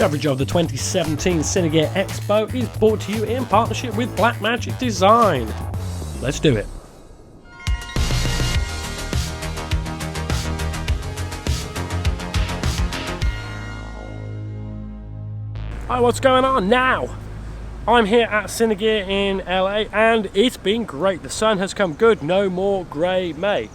Coverage of the 2017 Cinegear Expo is brought to you in partnership with Blackmagic Design. Let's do it. Hi, what's going on now? I'm here at Cinegear in LA and it's been great. The sun has come good, no more grey May.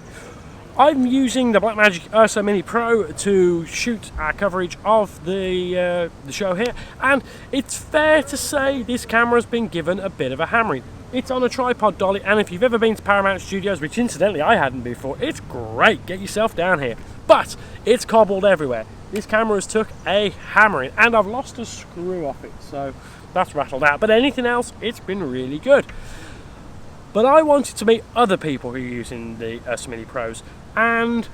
I'm using the Blackmagic Ursa MIni Pro to shoot our coverage of the show here, and it's fair to say this camera's been given a bit of a hammering. It's on a tripod dolly, and if you've ever been to Paramount Studios, which incidentally I hadn't before, it's great, get yourself down here. But it's cobbled everywhere. This camera has took a hammering, and I've lost a screw off it, so that's rattled out. But anything else, it's been really good. But I wanted to meet other people who are using the Ursa MIni Pros, and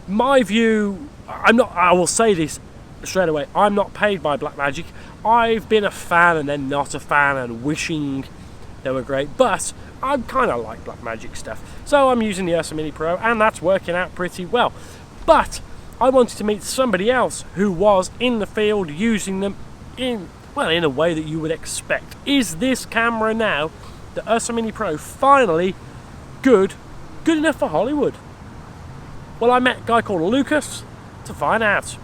my view, I will say this straight away, I'm not paid by Blackmagic. I've been a fan and then not a fan and wishing they were great, but I kind of like Blackmagic stuff. So I'm using the Ursa MIni Pro and that's working out pretty well. But I wanted to meet somebody else who was in the field using them in a way that you would expect. Is this camera now, the Ursa MIni Pro, finally good enough for Hollywood? Well, I met a guy called Lukas to find out.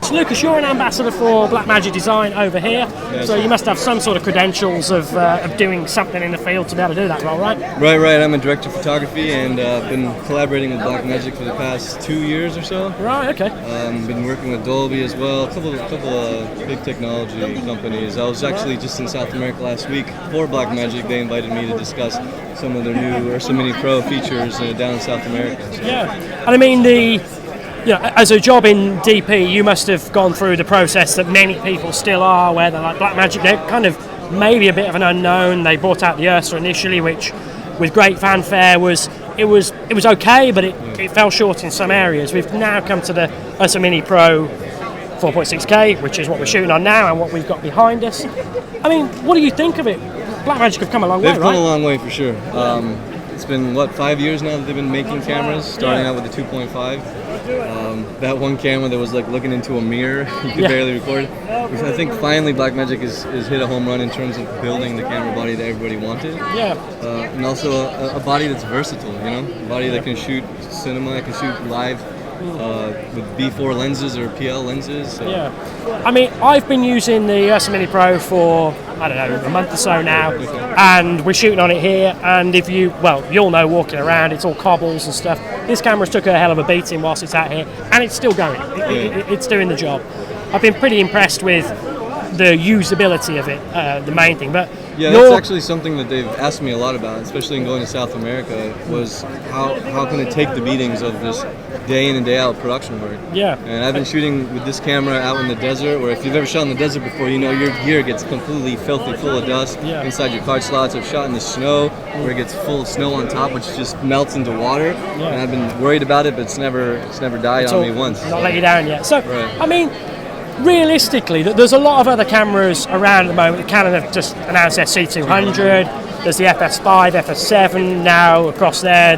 So Lukas, you're an ambassador for Blackmagic Design over here, yes. So you must have some sort of credentials of doing something in the field to be able to do that role, right? Right. I'm a director of photography and been collaborating with Blackmagic for the past 2 years or so. Right, okay. Been working with Dolby as well, a couple of big technology companies. I was actually just in South America last week for Blackmagic. They invited me to discuss some of their new Ursa MIni Pro features down in South America. So. Yeah, and I mean as a job in DP, you must have gone through the process that many people still are, where they're like Blackmagic, they're kind of maybe a bit of an unknown. They brought out the Ursa initially, which with great fanfare was okay, but it fell short in some areas. We've now come to the Ursa MIni Pro 4.6K, which is what we're shooting on now and what we've got behind us. I mean, what do you think of it? Blackmagic have come a long way, right? They've come a long way for sure. It's been, 5 years now that they've been making cameras, starting out with the 2.5. That one camera that was like looking into a mirror, you could barely record. I think finally Blackmagic has hit a home run in terms of building the camera body that everybody wanted. Yeah. And also a body that's versatile, a body that can shoot cinema, it can shoot live with B4 lenses or PL lenses. So. Yeah. I mean, I've been using the Ursa MIni Pro for, I don't know, a month or so now, and we're shooting on it here, and you'll know walking around, it's all cobbles and stuff. This camera's took a hell of a beating whilst it's out here, and it's still going. It's doing the job. I've been pretty impressed with the usability of it, the main thing. But yeah, that's actually something that they've asked me a lot about, especially in going to South America, was how can it take the beatings of this day in and day out production work. Yeah. And I've been shooting with this camera out in the desert, where if you've ever shot in the desert before, your gear gets completely filthy full of dust inside your card slots. I've shot in the snow where it gets full of snow on top, which just melts into water. Yeah. And I've been worried about it, but it's never died on me once. Not let you down yet. So, right. I mean, realistically, there's a lot of other cameras around at the moment. Canon have just announced their C200. There's the FS5, FS7 now across there.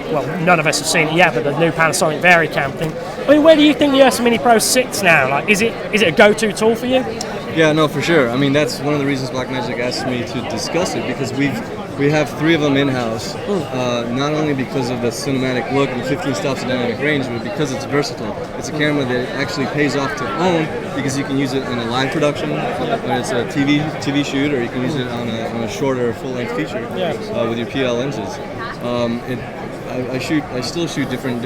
None of us have seen it yet, but the new Panasonic Varicam thing. I mean, where do you think the Ursa MIni Pro sits now? Like, is it a go-to tool for you? Yeah, no, for sure. I mean, that's one of the reasons Blackmagic asked me to discuss it, because we have 3 of them in-house, not only because of the cinematic look and 15 stops of dynamic range, but because it's versatile. It's a camera that actually pays off to own, because you can use it in a live production, when it's a TV shoot, or you can use it on a shorter full-length feature with your PL lenses. I still shoot different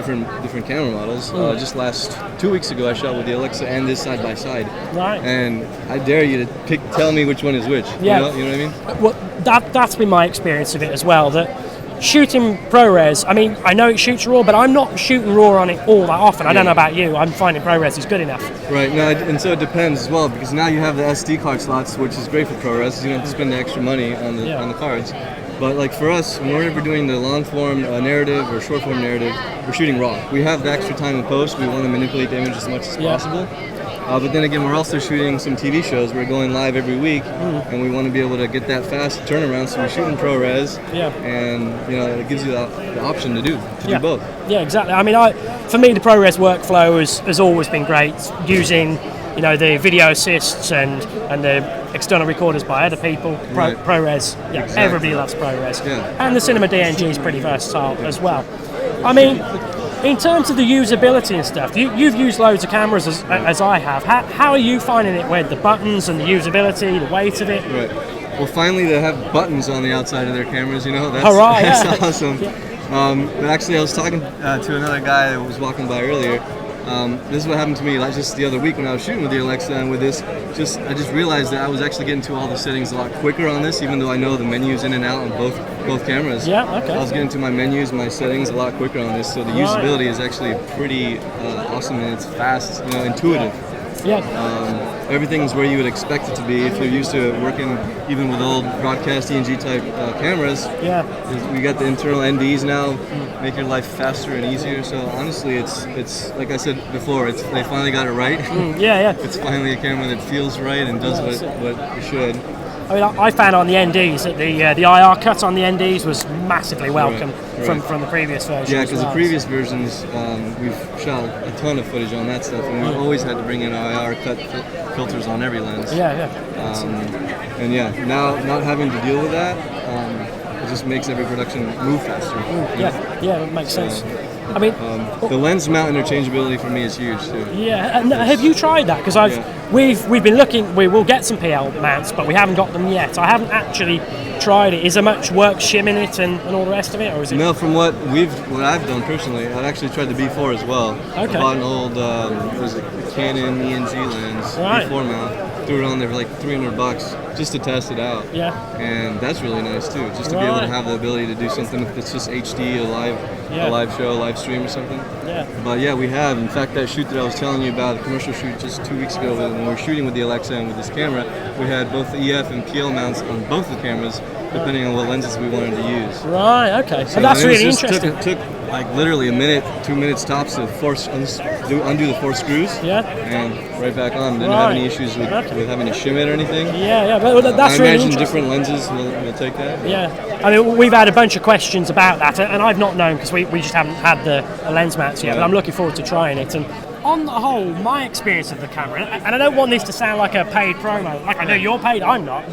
camera models. Just 2 weeks ago, I shot with the Alexa and this side by side. Right. And I dare you to tell me which one is which. Yeah. You know what I mean? Well, that's been my experience of it as well. That shooting ProRes, I mean, I know it shoots RAW, but I'm not shooting RAW on it all that often. I don't know about you. I'm finding ProRes is good enough. Right. No, and so it depends as well, because now you have the SD card slots, which is great for ProRes. You don't have to spend the extra money on the cards. But like for us, whenever we're doing the long form narrative or short form narrative, we're shooting raw. We have the extra time in post. We want to manipulate the image as much as possible. But then again, we're also shooting some TV shows. We're going live every week, and we want to be able to get that fast turnaround. So we're shooting ProRes, and it gives you the option to do both. Yeah, exactly. I mean, for me, the ProRes workflow has always been great. Using you know, the video assists and the external recorders by other people. ProRes, yeah, exactly. Everybody loves ProRes. Yeah. And the Cinema DNG is pretty versatile as well. I mean, in terms of the usability and stuff, you've used loads of cameras as I have. How are you finding it with the buttons and the usability, the weight of it? Right. Well, finally they have buttons on the outside of their cameras, you know, that's awesome. Yeah. But actually I was talking to another guy that was walking by earlier. This is what happened to me like just the other week when I was shooting with the Alexa and with this. I just realized that I was actually getting to all the settings a lot quicker on this, even though I know the menus in and out on both cameras. Yeah, okay. I was getting to my menus, my settings a lot quicker on this, so the usability is actually pretty awesome, and it's fast, you know, intuitive. Yeah. Everything's where you would expect it to be if you're used to working even with old broadcast DNG type cameras. Yeah. We got the internal NDs now, make your life faster and easier. So honestly, it's like I said before, they finally got it right. Yeah. It's finally a camera that feels right and does what it should. I mean, I found on the NDs that the IR cut on the NDs was massively welcome from the previous version. Yeah, because the previous versions, we've shot a ton of footage on that stuff, and we've always had to bring in IR cut filters on every lens. Yeah. And yeah, now not having to deal with that, it just makes every production move faster. Yeah, it makes sense. I mean, the lens mount interchangeability for me is huge too. Yeah, and have you tried that? Because we've been looking. We will get some PL mounts, but we haven't got them yet. I haven't actually tried it. Is there much work shimming it and all the rest of it, or is it? No, from what I've done personally, I've actually tried the B4 as well. Okay. I bought an old Canon ENG lens, B4 mount, threw it on there for like $300 just to test it out. Yeah. And that's really nice too, just to be able to have the ability to do something if it's just HD, a live show, live stream or something. Yeah. But yeah, we have. In fact, that shoot that I was telling you about, the commercial shoot just 2 weeks ago, when we were shooting with the Alexa and with this camera, we had both the EF and PL mounts on both the cameras, depending on what lenses we wanted to use. Right. Okay. So that's really interesting. It took like literally a minute, 2 minutes tops to undo the 4 screws. Yeah. And right back on. Didn't have any issues with having to shim it or anything. Yeah. But that's I really imagine interesting. different lenses will take that. Yeah. I mean, we've had a bunch of questions about that, and I've not known because we just haven't had the lens mounts yet. But I'm looking forward to trying it. And on the whole, my experience of the camera, and I don't want this to sound like a paid promo. Like I know you're paid, I'm not.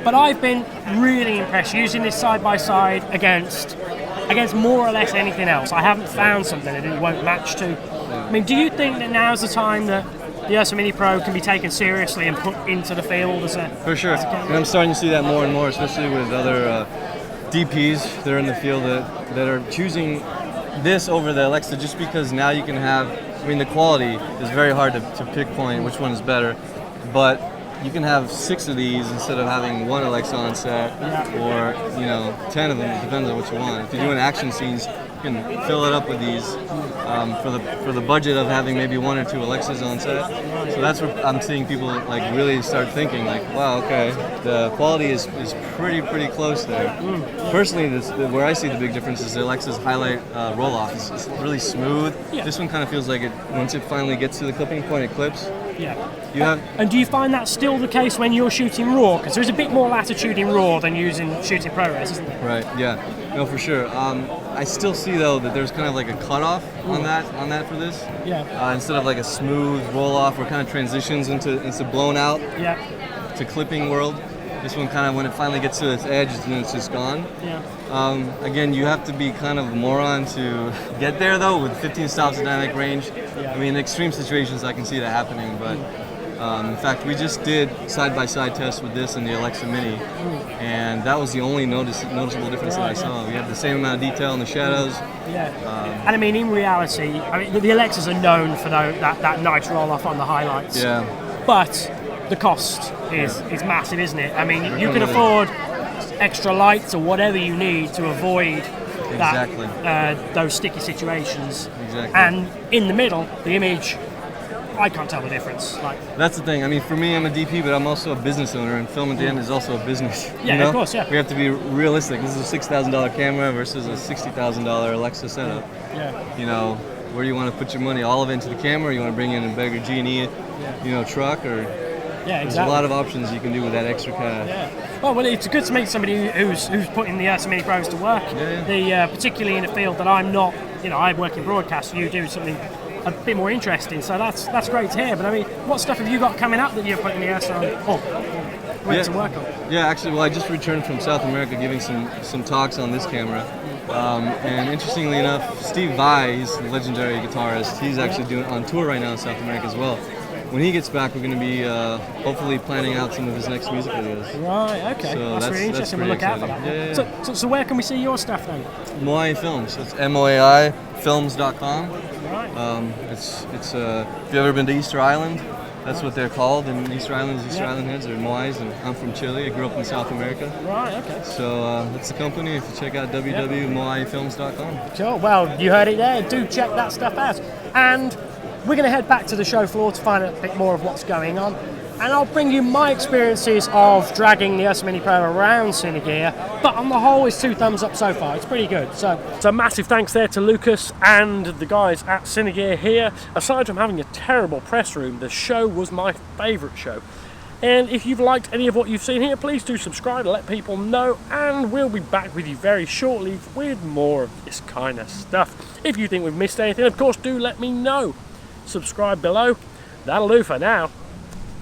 But I've been really impressed using this side by side against more or less anything else. I haven't found something that it won't match to. I mean, do you think that now's the time that the Ursa Mini Pro can be taken seriously and put into the field as a... For sure. And I'm starting to see that more and more, especially with other DPs that are in the field that are choosing this over the Alexa just because now you can have... I mean, the quality is very hard to pinpoint which one is better, but you can have 6 of these instead of having 1 Alexa on set, or 10 of them. It depends on what you want. If you're doing action scenes, you can fill it up with these for the budget of having maybe 1 or 2 Alexas on set. So that's what I'm seeing people like really start thinking like, wow, okay, the quality is pretty close there. Personally, where I see the big difference is the Alexa's highlight roll off. It's really smooth. This one kind of feels like it once it finally gets to the clipping point, it clips. Yeah. And do you find that still the case when you're shooting RAW? Because there's a bit more latitude in RAW than shooting ProRes, isn't there? Right. Yeah. No, for sure. I still see though that there's kind of like a cutoff on that for this. Yeah. Instead of like a smooth roll off, where it kind of transitions into blown out. Yeah. To clipping world. This one kind of, when it finally gets to its edge, then it's just gone. Yeah. Again, you have to be kind of a moron to get there though, with 15 stops of dynamic range. I mean, in extreme situations, I can see that happening, but in fact, we just did side-by-side tests with this and the Alexa Mini, and that was the only noticeable difference that I saw. We had the same amount of detail in the shadows. And I mean, in reality, the Alexas are known for that nice roll-off on the highlights. Yeah. But the cost is massive, isn't it? I mean, you can afford extra lights or whatever you need to avoid those sticky situations. Exactly. And in the middle, the image, I can't tell the difference. That's the thing. I mean, for me, I'm a DP, but I'm also a business owner, and film at the end is also a business. Yeah, of course, yeah. We have to be realistic. This is a $6,000 camera versus a $60,000 Alexa setup. Yeah. Where do you want to put your money? All of it into the camera, or you want to bring in a bigger G&E, truck, or... Yeah, exactly. There's a lot of options you can do with that extra cash. Yeah. Well, it's good to meet somebody who's putting the Ursa Mini Pros to work. Particularly in a field that I'm not. I work in broadcast. You do something a bit more interesting. So that's great to hear. But I mean, what stuff have you got coming up that you're putting the S on? To work on? Yeah, actually, well, I just returned from South America giving some talks on this camera. And interestingly enough, Steve Vai, he's the legendary guitarist, he's actually on tour right now in South America as well. When he gets back, we're going to be hopefully planning out some of his next music videos. Right, okay. So that's really interesting. We'll look out for that. Yeah. So where can we see your stuff then? Moai Films. It's MOAI films.com. Right. It's if you've ever been to Easter Island, that's what they're called. And Easter Island is Easter Island heads, or Moais, and I'm from Chile. I grew up in South America. Right, okay. So that's the company. If you check out www.moaifilms.com. Sure, well, you heard it there. Do check that stuff out. And we're going to head back to the show floor to find out a bit more of what's going on. And I'll bring you my experiences of dragging the Ursa MIni Pro around Cinegear. But on the whole, it's 2 thumbs up so far. It's pretty good. So massive thanks there to Lukas and the guys at Cinegear here. Aside from having a terrible press room, the show was my favourite show. And if you've liked any of what you've seen here, please do subscribe to let people know. And we'll be back with you very shortly with more of this kind of stuff. If you think we've missed anything, of course, do let me know. Subscribe below. That'll do for now.